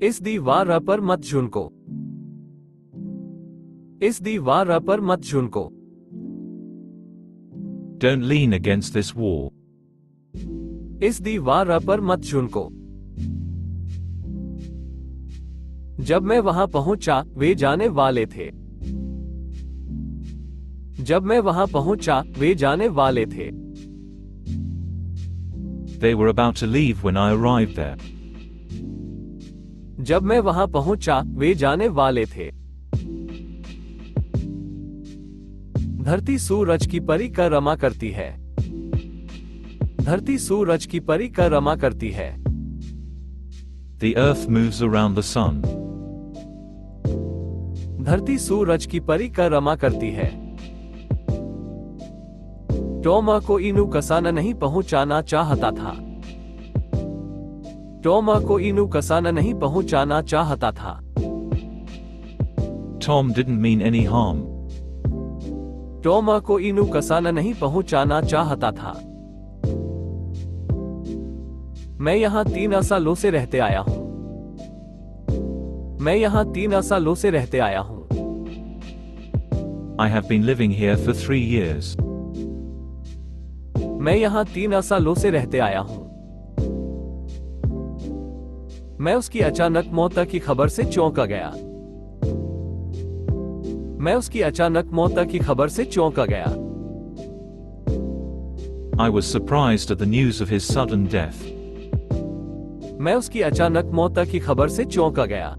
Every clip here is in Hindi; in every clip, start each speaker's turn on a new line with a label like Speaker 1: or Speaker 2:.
Speaker 1: इस दीवार पर मत झुनको। इस दीवार पर मत झुनको।
Speaker 2: Don't lean against this wall.
Speaker 1: इस दीवार पर मत झुनको। जब मैं वहां पहुंचा, वे जाने वाले थे। जब मैं वहां पहुंचा, वे जाने वाले थे।
Speaker 2: They were about to leave when I arrived there.
Speaker 1: जब मैं वहां पहुंचा, वे जाने वाले थे। धरती सूरज की परिक्रमा करती है। धरती सूरज की परिक्रमा करती है।
Speaker 2: The earth moves around the sun.
Speaker 1: धरती सूरज की परिक्रमा करती है। टॉम को इनू कसाना नहीं पहुंचाना चाहता था। टॉम को इनू कसाना नहीं पहुंचाना चाहता था।
Speaker 2: Tom didn't mean any harm.
Speaker 1: Tom को इनू कसाना नहीं पहुंचाना चाहता था। मैं यहां 3 सालों से रहते आया हूं। मैं यहां 3 सालों से रहते आया हूं।
Speaker 2: I have been living here for 3 years.
Speaker 1: मैं यहां 3 सालों से रहते आया हूं। मैं उसकी अचानक मौत की खबर से चौंका गया। मैं उसकी अचानक मौत की खबर से चौंका गया।
Speaker 2: I was surprised at the news of his sudden death.
Speaker 1: मैं उसकी अचानक मौत की खबर से चौंका गया।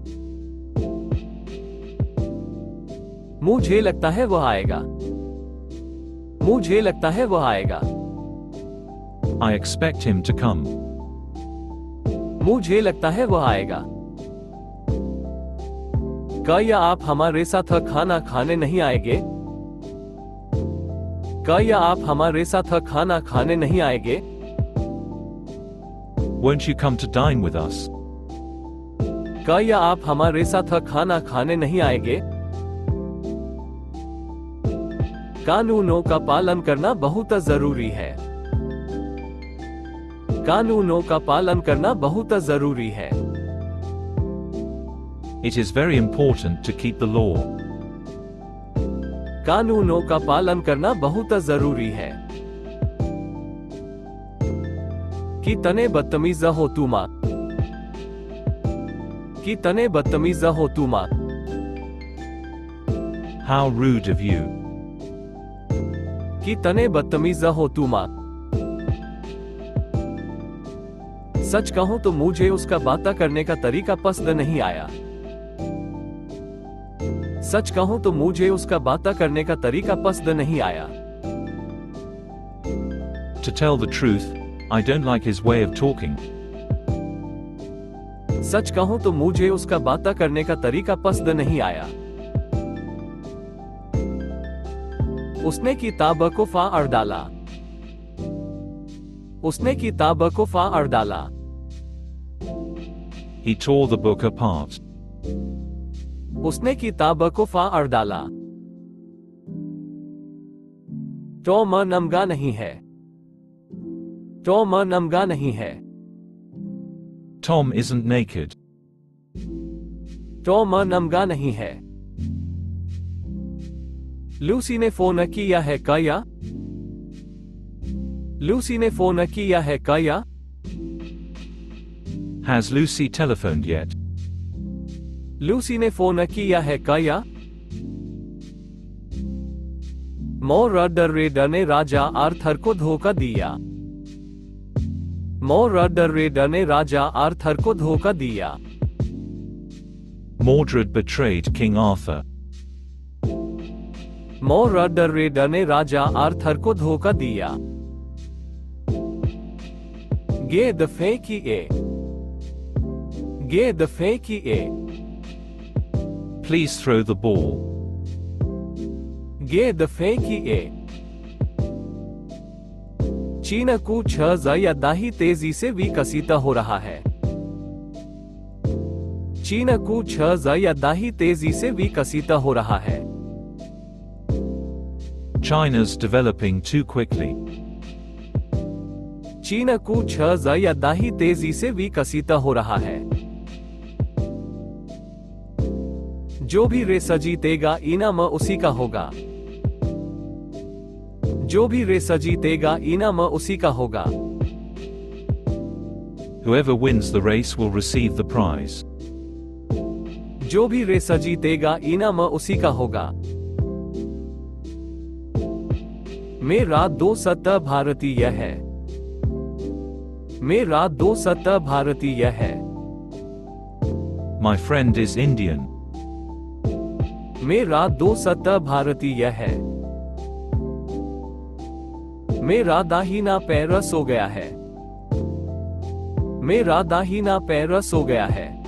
Speaker 1: मुझे लगता है वह आएगा। मुझे लगता है वह आएगा।
Speaker 2: I expect him to come.
Speaker 1: मुझे लगता है वह आएगा। क्या आप हमारे साथ खाना खाने नहीं आएंगे? क्या आप हमारे साथ खाना खाने नहीं आएंगे?
Speaker 2: Won't you come to dine with us?
Speaker 1: क्या आप हमारे साथ खाना खाने नहीं आएंगे? कानूनों का पालन करना बहुत जरूरी है। कानूनों का पालन करना बहुत जरूरी है।
Speaker 2: It is very important to keep the law.
Speaker 1: कानूनों का पालन करना बहुत जरूरी है। कितने बदतमीज हो तुम। कितने बदतमीज हो तुम।
Speaker 2: How rude of you.
Speaker 1: कितने बदतमीज हो तुम। सच कहूं तो मुझे उसका बात करने का तरीका पसंद नहीं आया। सच कहूं तो मुझे उसका बात करने का तरीका पसंद नहीं आया।
Speaker 2: To tell the truth, I don't like his way of talking.
Speaker 1: सच कहूं तो मुझे उसका बात करने का तरीका पसंद नहीं आया। उसने किताब को फाड़ डाला। उसने किताब को फाड़ डाला।
Speaker 2: He tore the book apart.
Speaker 1: उसने किताब को फाड़ डाला। टॉम नंगा नहीं है। टॉम नंगा नहीं है।
Speaker 2: Tom isn't naked.
Speaker 1: टॉम नंगा नहीं है। लूसी ने फोन किया है क्या? लूसी ने फोन किया है क्या?
Speaker 2: Has Lucy telephoned yet?
Speaker 1: Lucy ने फोन किया है क्या? मोरडरेड ने राजा आर्थर को धोखा दिया। मोरडरेड ने राजा आर्थर को धोखा दिया।
Speaker 2: Mordred betrayed King Arthur.
Speaker 1: मोरडरेड ने राजा आर्थर को धोखा दिया। गेंद फेंकिए। गेंद फेंकिए।
Speaker 2: Please throw the ball.
Speaker 1: गेंद फेंकिए। चीन कुछ ज्यादा ही तेजी से विकसित हो रहा है। चीन कुछ ज्यादा ही तेजी से विकसित हो रहा है।
Speaker 2: China's developing too quickly.
Speaker 1: चीन कुछ ज्यादा ही तेजी से विकसित हो रहा है। जो भी रेस जीतेगा इनाम उसी का होगा। जो भी रेस जीतेगा इनाम उसी का होगा।
Speaker 2: Whoever wins the race will receive the prize.
Speaker 1: जो भी रेस जीतेगा इनाम उसी का होगा। मेरा दोस्त भारतीय है। मेरा दोस्त भारतीय है।
Speaker 2: My friend is Indian.
Speaker 1: मेरा दोस्त भारतीय है। मेरा दाहिना पैर सो गया है। मेरा दाहिना पैर सो गया है।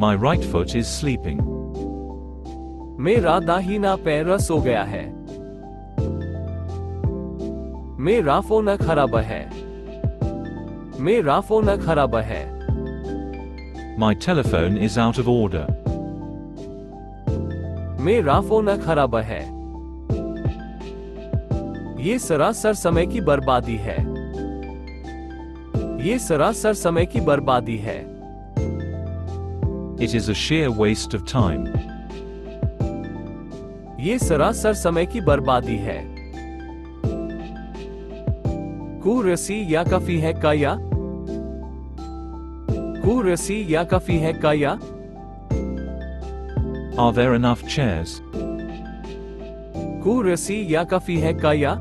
Speaker 2: My right foot is sleeping.
Speaker 1: मेरा दाहिना पैर सो गया है। मेरा फोन खराब है। मेरा फोन खराब है।
Speaker 2: My telephone is out of order.
Speaker 1: मेरा फोन खराब है। ये सरासर समय की बर्बादी है। ये सरासर समय की बर्बादी है।
Speaker 2: It is a sheer waste of time.
Speaker 1: ये सरासर समय की बर्बादी है। कुर्सी या काफी है क्या? कुर्सी या काफी है क्या?
Speaker 2: Are there enough chairs?
Speaker 1: कुर्सी या काफी है क्या?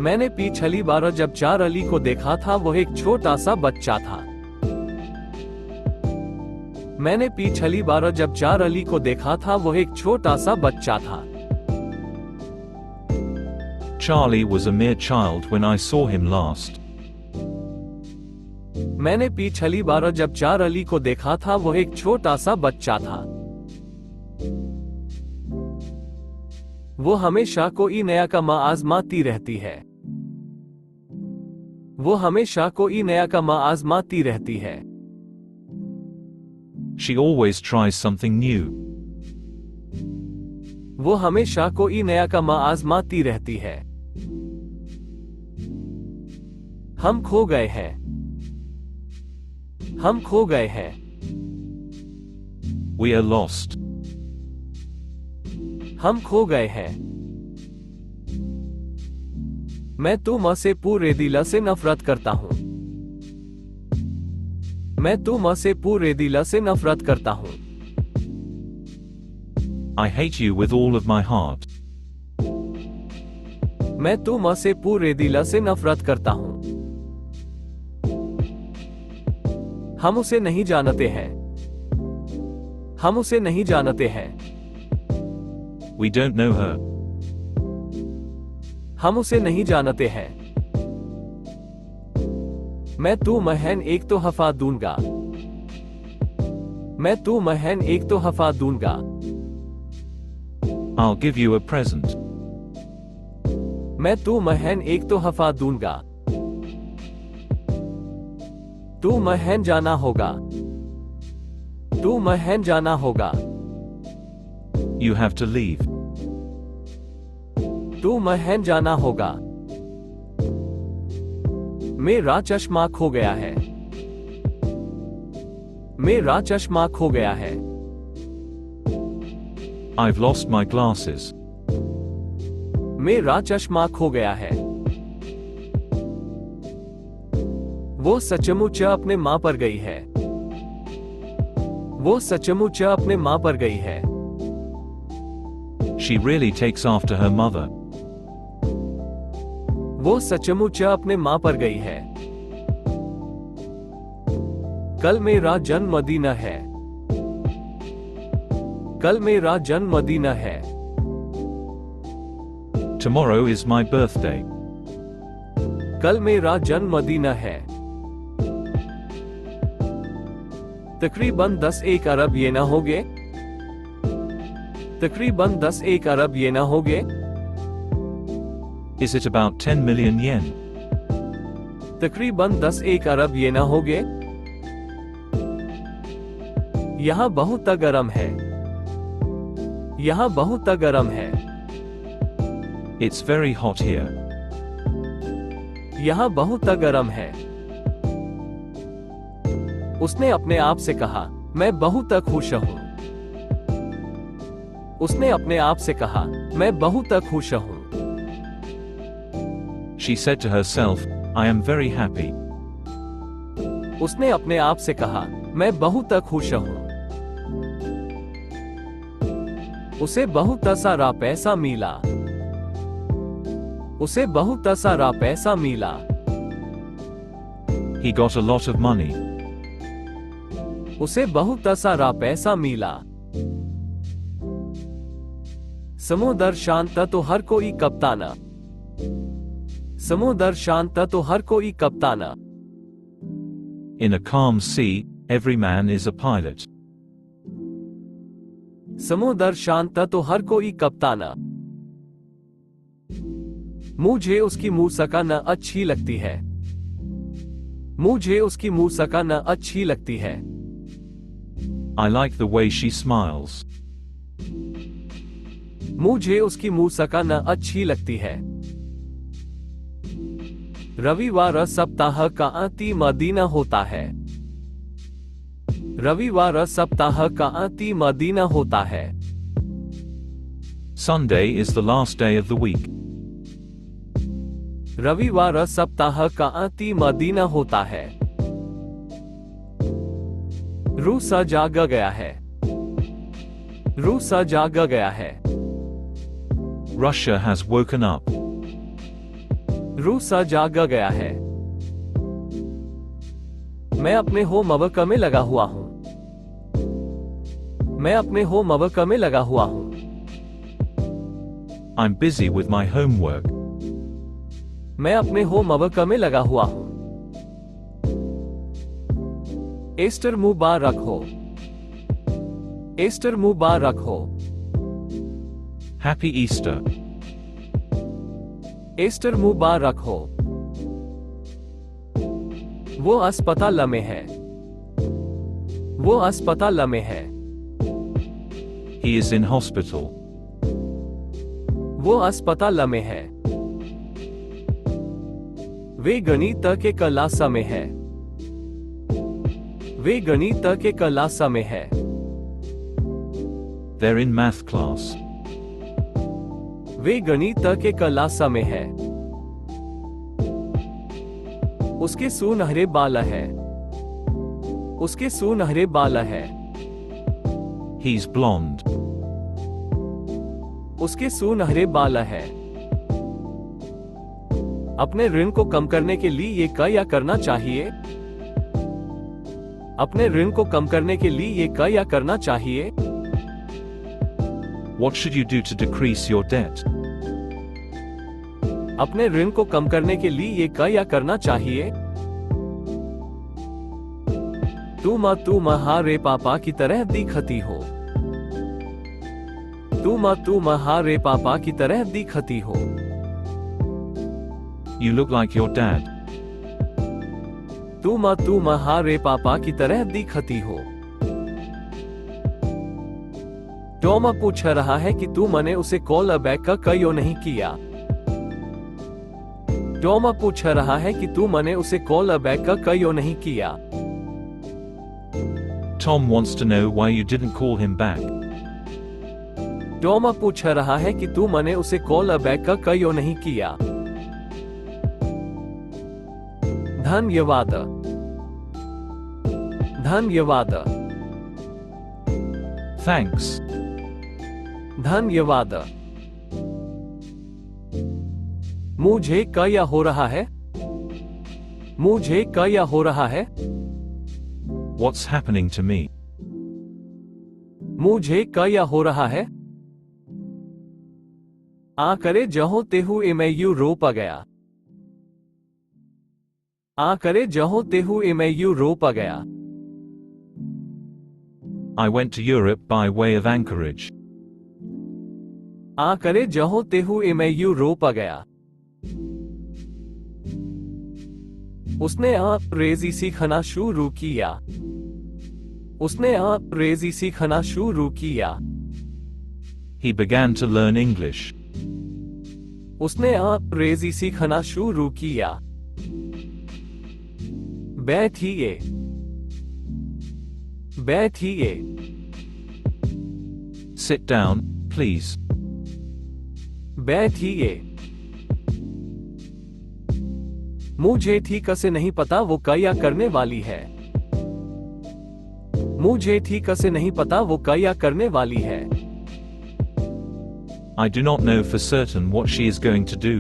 Speaker 1: मैंने पिछली बार जब चार्ली को देखा था वो एक छोटा सा बच्चा था। मैंने पिछली बार जब चार्ली को देखा था वो एक छोटा सा बच्चा था।
Speaker 2: Charlie was a mere child when I saw him last.
Speaker 1: मैंने पिछली बार जब चार्ली को देखा था वो एक छोटा सा बच्चा था। वो हमेशा कोई नया काम आजमाती रहती है। वो हमेशा कोई नया काम आजमाती रहती है।
Speaker 2: She always tries something new.
Speaker 1: वो हमेशा कोई नया काम आजमाती रहती है। हम खो गए हैं। हम खो गए हैं।
Speaker 2: We are lost.
Speaker 1: हम खो गए हैं। मैं तुमसे पूरे दिल से नफरत करता हूं। मैं तुमसे पूरे दिल से नफरत करता हूं।
Speaker 2: I hate you with all of my heart.
Speaker 1: मैं तुमसे पूरे दिल से नफरत करता हूं। हम उसे नहीं जानते हैं। हम उसे नहीं जानते हैं।
Speaker 2: We don't know her.
Speaker 1: हम उसे नहीं जानते हैं। मैं तुम्हें एक तोहफा दूंगा। मैं तुम्हें एक तोहफा दूंगा।
Speaker 2: I'll give you a present.
Speaker 1: मैं तुम्हें एक तोहफा दूंगा। तुम्हें जाना होगा। तुम्हें जाना होगा।
Speaker 2: You have to leave.
Speaker 1: तुम्हें जाना होगा। मेरा चश्मा खो गया है। मेरा चश्मा खो गया है।
Speaker 2: I've lost my glasses.
Speaker 1: मेरा चश्मा खो गया है। वो सचमुच अपने मां पर गई है। वो सचमुच अपने मां पर गई है।
Speaker 2: She really takes after her mother.
Speaker 1: वो सचमुच अपने मां पर गई है। कल मेरा जन्मदिन है। कल मेरा जन्मदिन है।
Speaker 2: Tomorrow is my birthday.
Speaker 1: कल मेरा जन्मदिन है। तकरीबन 10 अरब ये न होगे। तकरीबन 10 अरब ये न होगे।
Speaker 2: Is it about 10 million yen?
Speaker 1: तकरीबन 10 अरब ये न होगे। यहां बहुत गर्म है। यहां बहुत गर्म है।
Speaker 2: It's very hot here.
Speaker 1: यहां बहुत गर्म है। उसने अपने आप से कहा, मैं बहुत खुश हूं। उसने अपने आप से कहा, मैं बहुत खुश हूं।
Speaker 2: She said to herself, I am very happy.
Speaker 1: उसने अपने आप से कहा, मैं बहुत खुश हूं। उसे बहुत सारा पैसा मिला। उसे बहुत सारा पैसा मिला।
Speaker 2: He got a lot of money.
Speaker 1: उसे बहुत सारा पैसा मिला। समुद्र शांत तो हर कोई कप्ताना। समुद्र शांत तो हर कोई कप्ताना।
Speaker 2: In a calm sea, every man is a pilot.
Speaker 1: समुद्र शांत तो हर कोई कप्ताना। मुझे उसकी मुस्कान अच्छी लगती है। मुझे उसकी मुस्कान अच्छी लगती है।
Speaker 2: I like the way she smiles.
Speaker 1: मुझे उसकी मुस्कान अच्छी लगती है। रविवार सप्ताह का अंतिम दिन होता है। रविवार सप्ताह का अंतिम दिन होता है।
Speaker 2: Sunday is the last day of the week.
Speaker 1: रविवार सप्ताह का अंतिम दिन होता है। रूस जाग गया है। रूस जाग गया है।
Speaker 2: Russia has woken up.
Speaker 1: रूस जाग गया है। मैं अपने होमवर्क में लगा हुआ हूं। मैं अपने होमवर्क में लगा हुआ हूं।
Speaker 2: I'm busy with my homework.
Speaker 1: मैं अपने होमवर्क में लगा हुआ हूं। ईस्टर मुबारक हो। ईस्टर मुबारक हो।
Speaker 2: Happy Easter.
Speaker 1: ईस्टर मुबारक हो। वो अस्पताल में है। वो अस्पताल में है।
Speaker 2: He is in hospital.
Speaker 1: वो अस्पताल में है। वे गणित के क्लास में है। वे गणित के क्लास में है।
Speaker 2: They're in math class.
Speaker 1: वे गणित के क्लास में है। उसके सुनहरे बाल है। उसके सुनहरे बाल है।
Speaker 2: He's blonde.
Speaker 1: उसके सुनहरे बाल है। अपने ऋण को कम करने के लिए ये क्या करना चाहिए? अपने ऋण को कम करने के लिए ये क्या करना चाहिए?
Speaker 2: What should you do to decrease your debt?
Speaker 1: अपने ऋण को कम करने के लिए ये क्या करना चाहिए? तुम तुम्हारे पापा की तरह दिखती हो। तुम तुम्हारे पापा की तरह दिखती हो।
Speaker 2: You look like your dad.
Speaker 1: तुम तुम्हारे पापा की तरह दिखती हो। टॉम पूछ रहा है कि तुमने उसे कॉल बैक क्यों नहीं किया? टॉम पूछ रहा है कि तुमने उसे कॉल बैक क्यों नहीं किया?
Speaker 2: Tom wants to know why you didn't call him back.
Speaker 1: Tom पूछ रहा है कि तुमने उसे कॉल बैक क्यों नहीं किया? धन्यवाद। धन्यवाद।
Speaker 2: Thanks.
Speaker 1: धन्यवाद। मुझे क्या हो रहा है? मुझे क्या हो रहा है?
Speaker 2: What's happening to me?
Speaker 1: मुझे क्या हो रहा है? आकरे जहोते हुए मैं यूरोप गया। आकरे जहोते हुए मैं यूरोप गया।
Speaker 2: I went to Europe by way of Anchorage.
Speaker 1: आकरे जहोते हुए मैं यूरोप गया। उसने अंग्रेजी सीखना शुरू किया। उसने अंग्रेजी सीखना शुरू किया।
Speaker 2: He began to learn English.
Speaker 1: उसने अंग्रेजी सीखना शुरू किया। बैठिए। बैठिए।
Speaker 2: Sit down, please.
Speaker 1: बैठिए। मुझे ठीक से नहीं पता वो क्या करने वाली है। मुझे ठीक से नहीं पता वो क्या करने वाली है।
Speaker 2: I do not know for certain what she is going to do.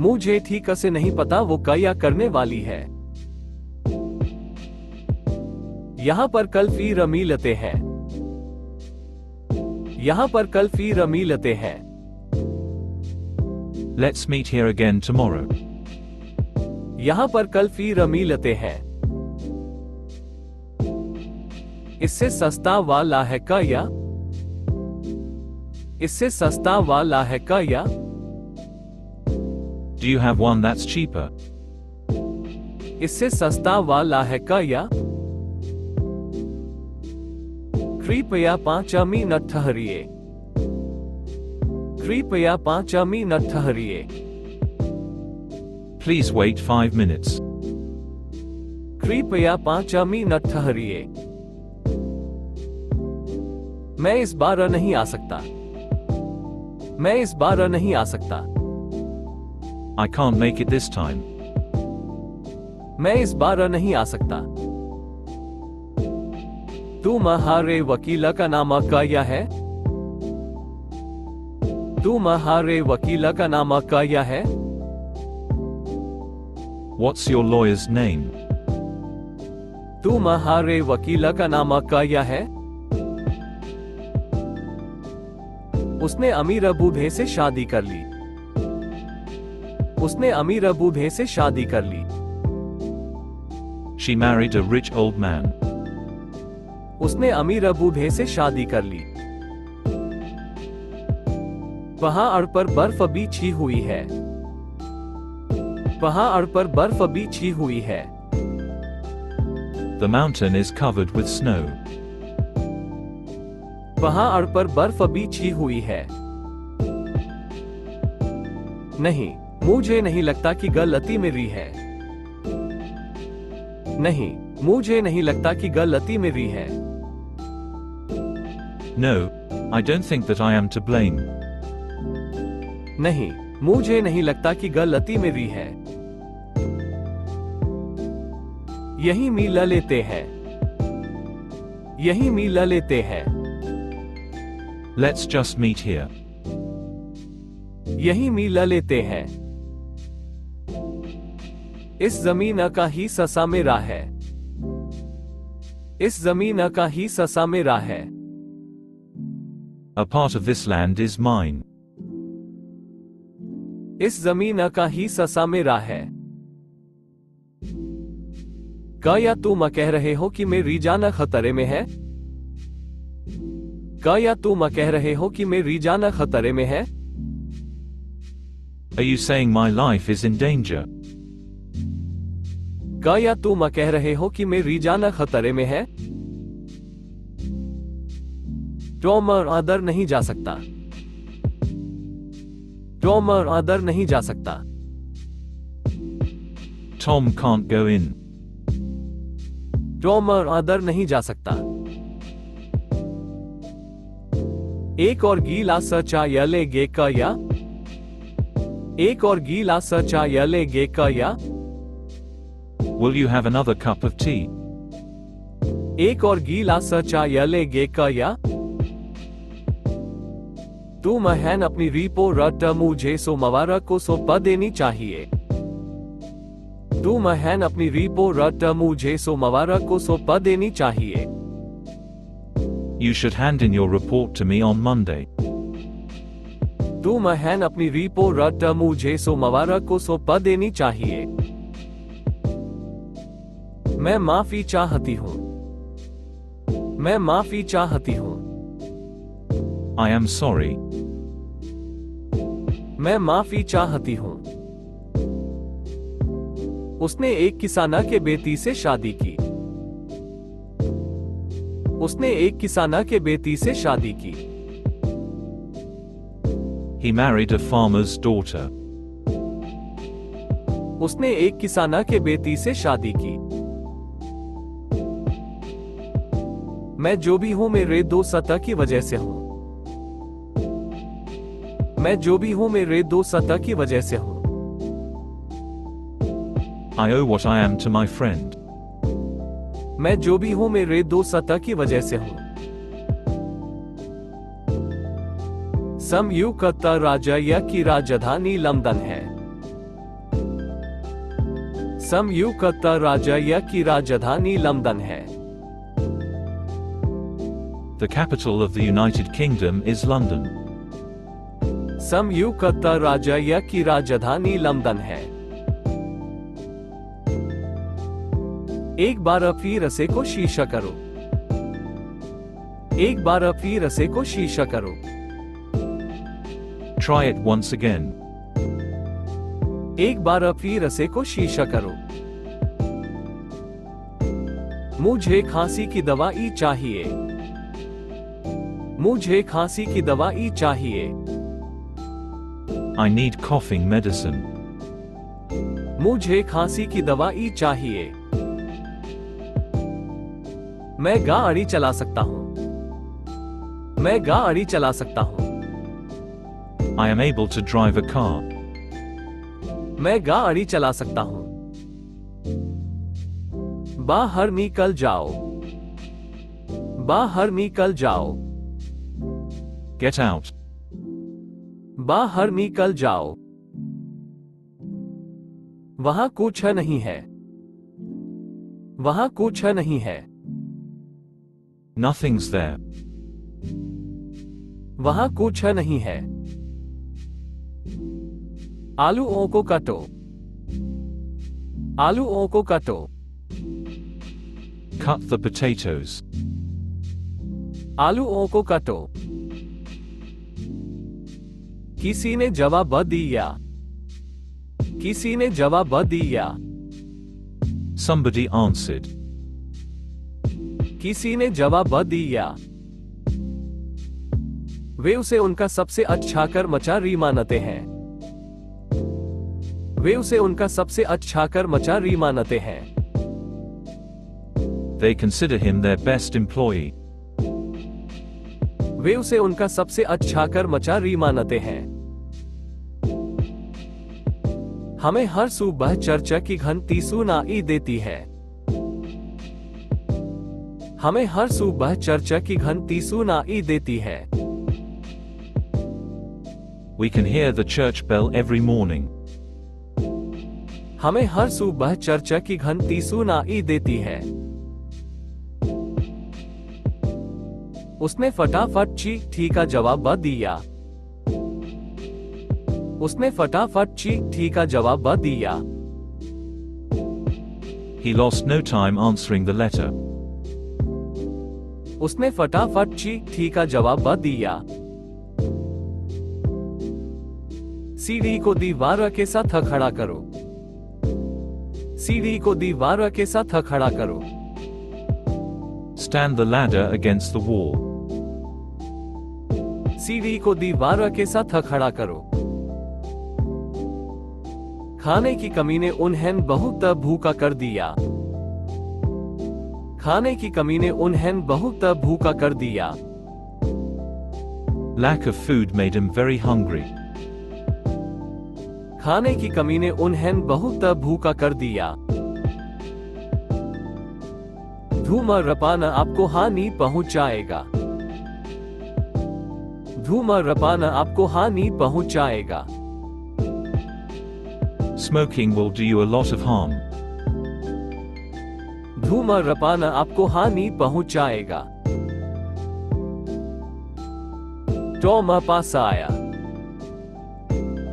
Speaker 1: मुझे ठीक से नहीं पता वो क्या करने वाली है। यहां पर कल फिर मिलते हैं। यहां पर कल फिर मिलते हैं।
Speaker 2: Let's meet here again tomorrow.
Speaker 1: यहां पर कल फिर मिलते हैं। इससे सस्ता वाला है क्या? इससे सस्ता वाला है क्या?
Speaker 2: Do you have one that's cheaper?
Speaker 1: इससे सस्ता वाला है क्या? कृपया 5 मिनट ठहरिए। कृपया 5 मिनट ठहरिए।
Speaker 2: Please wait 5 minutes.
Speaker 1: कृपया 5 मिनट ठहरिए। मैं इस बार नहीं आ सकता। मैं इस बार नहीं आ सकता।
Speaker 2: I can't make it this time.
Speaker 1: मैं इस बार नहीं आ सकता। तुम्हारे वकील का नाम क्या है? तुम्हारे वकील का नाम क्या है?
Speaker 2: What's your lawyer's name?
Speaker 1: तुम्हारे वकील का नाम क्या है? उसने अमीर बूढ़े से शादी कर ली। उसने अमीर बूढ़े से शादी कर ली।
Speaker 2: She married a rich old man.
Speaker 1: उसने अमीर बूढ़े से शादी कर ली। पहाड़ पर बर्फ बिछी हुई है। पहाड़ पर बर्फ बिछी हुई है।
Speaker 2: The mountain is covered with snow.
Speaker 1: पहाड़ पर बर्फ बिछी हुई है। नहीं, मुझे नहीं लगता कि गलती मेरी है। नहीं, मुझे नहीं लगता कि गलती मेरी है।
Speaker 2: No, I don't think that I am to blame.
Speaker 1: नहीं, मुझे नहीं लगता कि गलती मेरी है। यही मिल लेते हैं। यही मिल लेते हैं।
Speaker 2: Let's just meet here.
Speaker 1: यही मिल लेते हैं। इस जमीन का ही ससा मेरा है। इस जमीन का ही ससा मेरा है।
Speaker 2: A part of this land is mine.
Speaker 1: इस जमीन का ही ससा मेरा है। क्या तुम कह रहे हो कि मेरी जान खतरे में है? क्या तुम कह रहे हो कि मेरी जान खतरे में है?
Speaker 2: Are you saying my life is in danger?
Speaker 1: क्या तुम कह रहे हो कि मेरी जान खतरे में है? टॉम अंदर नहीं जा सकता। टॉम अंदर नहीं जा सकता।
Speaker 2: Tom can't go in.
Speaker 1: Tom अंदर नहीं जा सकता। एक और गिलास चाय लेंगे क्या? एक और गिलास चाय लेंगे क्या?
Speaker 2: Will you have another cup of tea?
Speaker 1: एक और गिलास चाय लेंगे क्या? तुम हैन अपनी रिपोर्ट मुझे सोमवार को सौंप देनी चाहिए। तुम हैन अपनी रिपोर्ट मुझे सोमवार को सौंप देनी चाहिए।
Speaker 2: You should hand in your report to me on Monday.
Speaker 1: तुम हैन अपनी रिपोर्ट मुझे सोमवार को सौंप देनी चाहिए। मैं माफी चाहती हूँ। मैं माफी चाहती हूँ।
Speaker 2: I am sorry.
Speaker 1: मैं माफी चाहती हूँ। उसने एक किसाना के बेटी से शादी की। उसने एक किसाना के बेटी से शादी की।
Speaker 2: He married a farmer's daughter.
Speaker 1: उसने एक किसाना के बेटी से शादी की। मैं जो भी हूं मेरे दोस्त सतह की वजह से हूं। मैं जो भी हूं मेरे दोस्त सतह की वजह से हूं।
Speaker 2: I owe what I am to my friend.
Speaker 1: मैं जो भी हूं मेरे दोस्त सतह की वजह से हूं। संयुक्त राज्य की राजधानी लंदन है। संयुक्त राज्य की राजधानी लंदन है।
Speaker 2: The capital of the United Kingdom is London.
Speaker 1: संयुक्त राज्य की राजधानी लंदन है। एक बार फिर से को शीर्ष करो। एक बार फिर से को शीर्ष करो।
Speaker 2: Try it once again.
Speaker 1: एक बार फिर से को शीर्ष करो। मुझे खांसी की दवाई चाहिए। मुझे खांसी की दवाई चाहिए।
Speaker 2: I need coughing medicine.
Speaker 1: मुझे खांसी की दवाई चाहिए। मैं गाड़ी चला सकता हूं। मैं गाड़ी चला सकता हूं।
Speaker 2: I am able to drive a car.
Speaker 1: मैं गाड़ी चला सकता हूं। बाहर निकल जाओ। बाहर निकल जाओ।
Speaker 2: Get out.
Speaker 1: बाहर निकल जाओ। वहां कुछ नहीं है। वहां कुछ नहीं है।
Speaker 2: Nothing's there.
Speaker 1: वहां कुछ नहीं है। आलूओं को काटो। आलूओं को काटो।
Speaker 2: Cut the potatoes.
Speaker 1: आलूओं को काटो। किसी ने जवाब दिया। किसी ने जवाब दिया।
Speaker 2: Somebody answered.
Speaker 1: किसी ने जवाब दिया। वे उसे उनका सबसे अच्छा कर्मचारी मानते हैं। वे उसे उनका सबसे अच्छा कर्मचारी मानते हैं।
Speaker 2: They consider him their best employee.
Speaker 1: वे उसे उनका सबसे अच्छा कर्मचारी मानते हैं। हमें हर सुबह चर्च की घंटी सुनाई देती है। हमें हर सुबह चर्च की घंटी सुनाई देती है।
Speaker 2: We can hear the church bell every morning.
Speaker 1: हमें हर सुबह चर्च की घंटी सुनाई देती है। उसने फटाफट चिट्ठी का जवाब दिया। उसने फटाफट चिट्ठी का जवाब दिया।
Speaker 2: He lost no time answering the letter.
Speaker 1: उसने फटाफट चिट्ठी का जवाब दिया। सीढ़ी को दीवार के साथ खड़ा करो। सीढ़ी को दीवार के साथ खड़ा करो।
Speaker 2: Stand the ladder against the wall.
Speaker 1: सीढ़ी को दीवार के साथ खड़ा करो। खाने की कमी ने उन्हें बहुत भूखा कर दिया। खाने की कमी ने उन्हें बहुत भूखा कर दिया।
Speaker 2: Lack of food made him very hungry.
Speaker 1: खाने की कमी ने उन्हें बहुत भूखा कर दिया। धूम्रपान आपको हानि पहुंचाएगा। धूम्रपान आपको हानि पहुंचाएगा।
Speaker 2: Smoking will do you a lot of harm.
Speaker 1: धूम्रपान आपको हानि पहुंचाएगा। टॉम पास आया।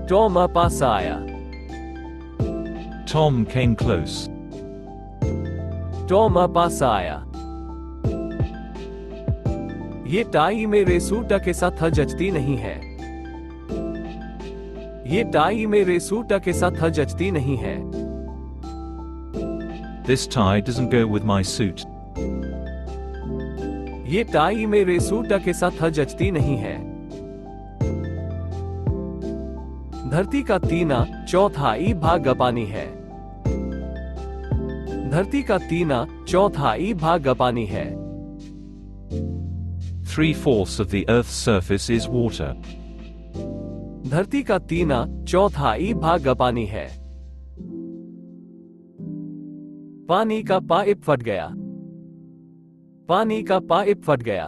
Speaker 1: टॉम पास आया।
Speaker 2: Tom came close.
Speaker 1: टॉम पास आया। ये टाई मेरे सूट के साथ जचती नहीं है। ये टाई मेरे सूट के साथ जचती नहीं है।
Speaker 2: This tie doesn't go with my suit.
Speaker 1: ये टाई मेरे सूट के साथ जचती नहीं है। धरती का 3/4 भाग पानी है। धरती का 3/4 भाग पानी है।
Speaker 2: 3/4 of the Earth's surface is water.
Speaker 1: धरती का 3/4 भाग पानी है। पानी का पाइप फट गया। पानी का पाइप फट गया।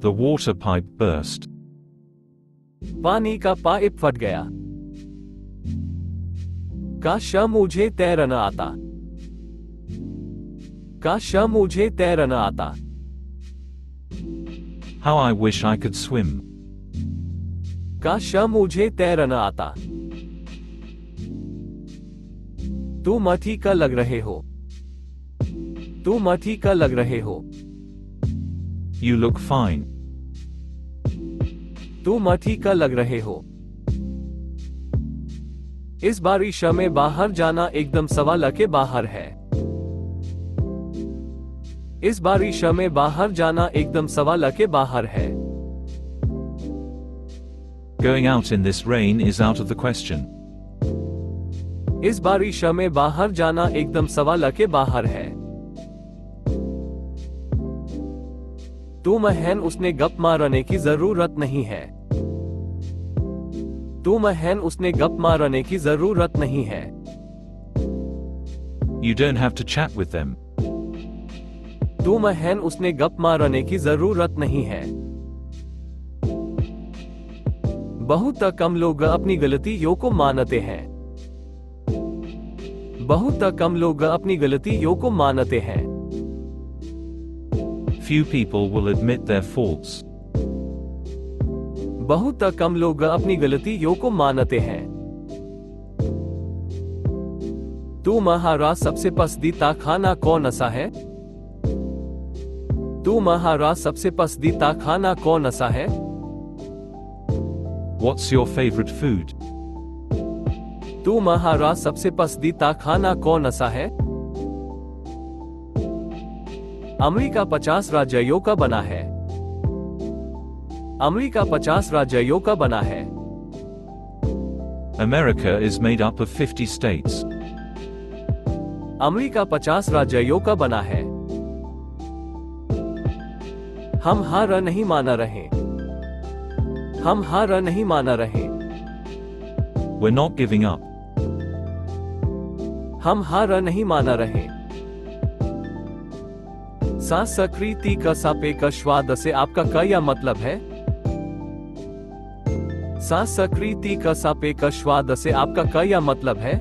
Speaker 2: The water pipe burst.
Speaker 1: पानी का पाइप फट गया। काश मुझे तैरना आता। काश मुझे तैरना आता।
Speaker 2: How I wish I could swim.
Speaker 1: काश मुझे तैरना आता। तुम ठीक लग रहे हो। तुम ठीक लग रहे हो।
Speaker 2: You look fine.
Speaker 1: तुम ठीक लग रहे हो। इस बारिश में बाहर जाना एकदम सवाल के बाहर है। इस बारिश में बाहर जाना एकदम सवाल के बाहर है।
Speaker 2: Going out in this rain is out of the question.
Speaker 1: इस बारिश में बाहर जाना एकदम सवाल के बाहर है। तुम हैन उसने गप मारने की जरूरत नहीं है। तुम हैन उसने गप मारने की जरूरत नहीं है।
Speaker 2: You don't have to chat with them.
Speaker 1: तुम हैन उसने गप मारने की जरूरत नहीं है। बहुत कम लोग अपनी गलतियों को मानते हैं। बहुत कम लोग अपनी गलतियों को मानते हैं।
Speaker 2: Few people will admit their faults.
Speaker 1: बहुत कम लोग अपनी गलतियों को मानते हैं। तुम्हारा सबसे पसंदीदा खाना कौन सा है? तुम्हारा सबसे पसंदीदा खाना कौन सा है?
Speaker 2: What's your favorite food?
Speaker 1: तुम्हारा सबसे पसंदीदा खाना कौन सा है? अमेरिका 50 राज्यों का बना है। अमेरिका 50 राज्यों का बना है।
Speaker 2: America is made up of 50 states.
Speaker 1: America 50 राज्यों का बना है। हम हार नहीं माना रहे। हम हार नहीं माना रहे।
Speaker 2: We're not giving up.
Speaker 1: हम हार नहीं माना रहे। संस्कृति का सापेक्ष स्वाद से आपका क्या मतलब है? संस्कृति का सापेक्ष स्वाद से आपका क्या मतलब है?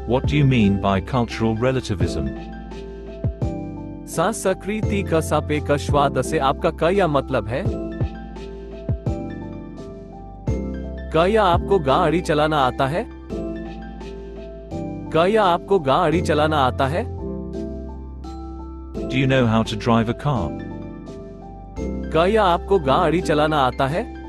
Speaker 2: What do you mean by cultural relativism?
Speaker 1: संस्कृति का सापेक्ष स्वाद से आपका क्या मतलब है? क्या आपको गाड़ी चलाना आता है? क्या आपको गाड़ी चलाना आता है?
Speaker 2: Do you know how to drive a car?
Speaker 1: क्या आपको गाड़ी चलाना आता है?